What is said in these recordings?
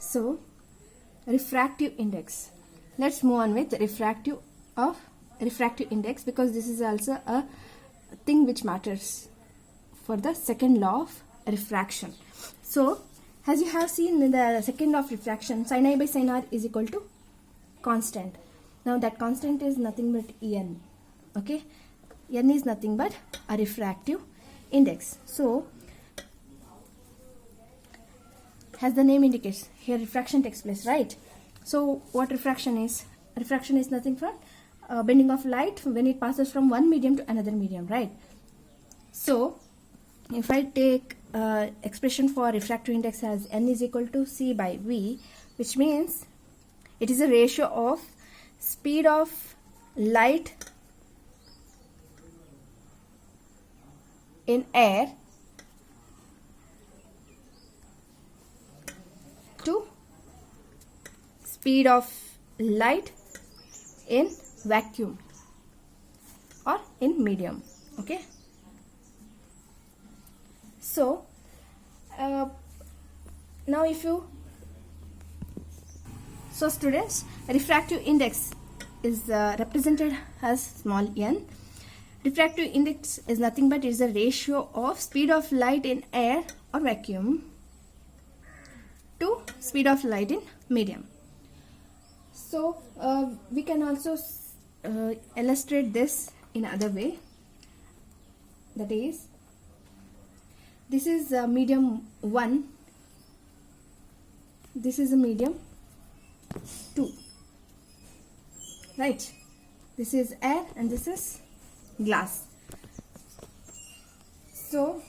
So refractive index. Let's move on with refractive index, because this is also a thing which matters for the second law of refraction. So as you have seen in the second law of refraction, sin I by sin r is equal to constant. Now that constant is nothing but n. Okay, n is nothing but a refractive index. So as the name indicates, here refraction takes place, right? So what refraction is? Refraction is nothing but bending of light when it passes from one medium to another medium, right? So if I take expression for refractive index as n is equal to c by v, which means it is a ratio of speed of light in air to speed of light in vacuum or in medium. Okay, so now if you students, refractive index is represented as small n. Refractive index is nothing but is a ratio of speed of light in air or vacuum to speed of light in medium. So we can also illustrate this in other way. That is, this is medium 1, this is a medium 2, right? This is air and this is glass. So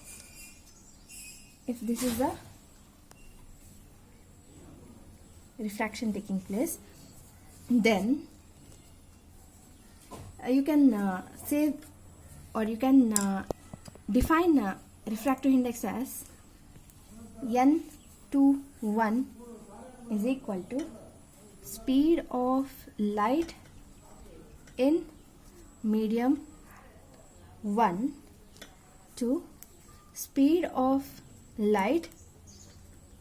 if this is a refraction taking place, then you can say, or you can define refractive index as n21 is equal to speed of light in medium 1 to speed of light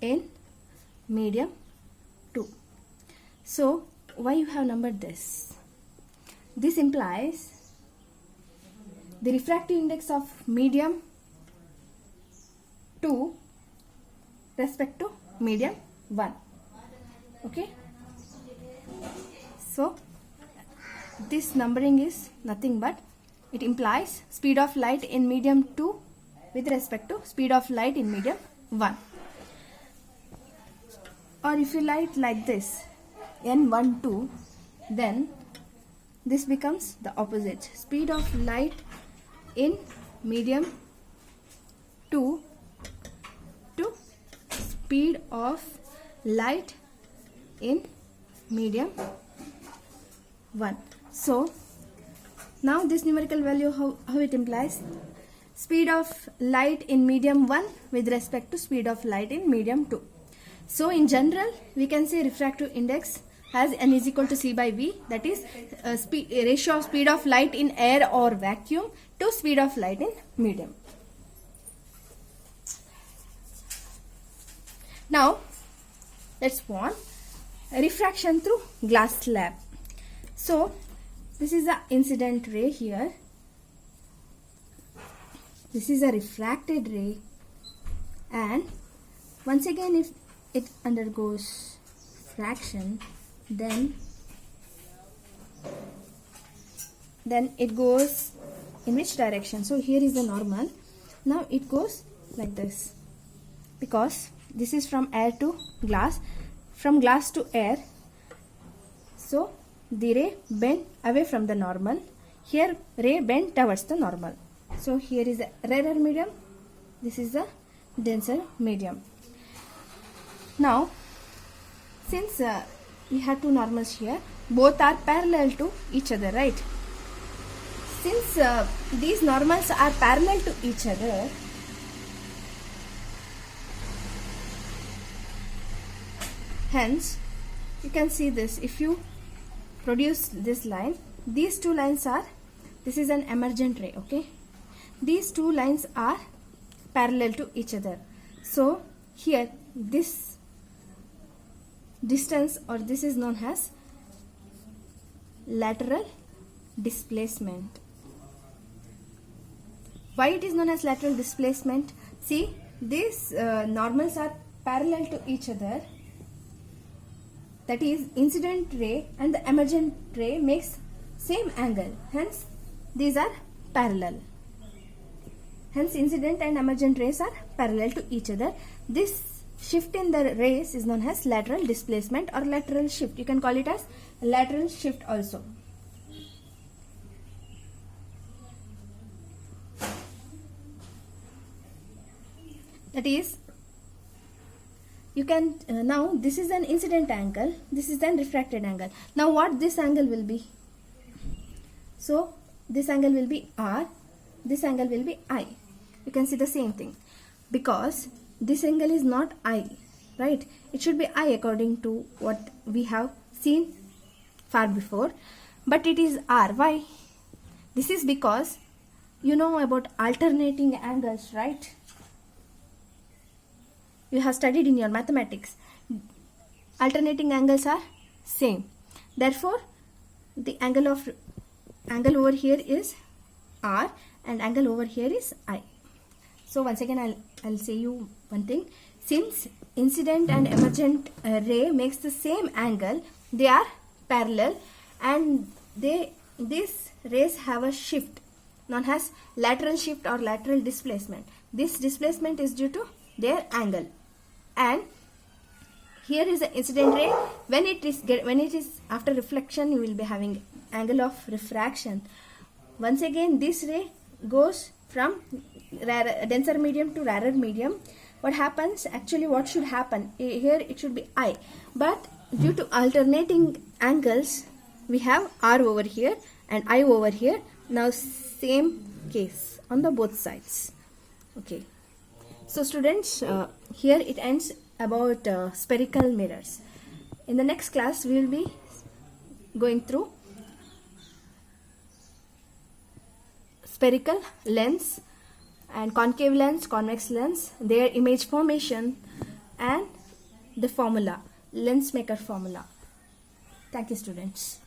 in medium 2. So why you have numbered this? This implies the refractive index of medium 2 respect to medium 1. Okay, so this numbering is nothing but it implies speed of light in medium 2 with respect to speed of light in medium 1. Or if you write like this, n12, then this becomes the opposite, speed of light in medium 2 to speed of light in medium 1. So now this numerical value, how it implies speed of light in medium 1 with respect to speed of light in medium 2. So in general we can say refractive index as n is equal to c by v, that is ratio of speed of light in air or vacuum to speed of light in medium. Now let's move on. Refraction through glass slab. So this is the incident ray here, this is a refracted ray, and once again if it undergoes fraction, then it goes in which direction? So here is the normal. Now it goes like this, because this is from air to glass, from glass to air. So the ray bend away from the normal, here ray bend towards the normal. So here is a rarer medium, this is the denser medium. Now since we have two normals here, both are parallel to each other, right? Since these normals are parallel to each other, hence you can see this, if you produce this line, these two lines are, this is an emergent ray, okay? These two lines are parallel to each other. So here this distance, or this is known as lateral displacement. Why it is known as lateral displacement? See, these normals are parallel to each other. That is, incident ray and the emergent ray makes same angle. Hence, these are parallel. Hence, incident and emergent rays are parallel to each other. This shift in the rays is known as lateral displacement or lateral shift. You can call it as lateral shift also. That is, you can now this is an incident angle, this is an refracted angle. Now what this angle will be? So this angle will be R, this angle will be I. You can see the same thing, because this angle is not I, right? It should be I according to what we have seen far before, but it is R. Why? This is because you know about alternating angles, right? You have studied in your mathematics. Alternating angles are same. Therefore, the angle over here is R and angle over here is I. So once again, I'll say you one thing. Since incident and emergent ray makes the same angle, they are parallel, and these rays have a shift known as lateral shift or lateral displacement. This displacement is due to their angle. And here is the incident ray. When it is after reflection, you will be having angle of refraction. Once again, this ray goes from denser medium to rarer medium. What happens? Actually, what should happen? Here it should be I, but due to alternating angles, we have R over here and I over here. Now same case on the both sides. Okay. So students, here it ends about spherical mirrors. In the next class, we will be going through spherical lens and concave lens, convex lens, their image formation, and the formula, lens maker formula. Thank you, students.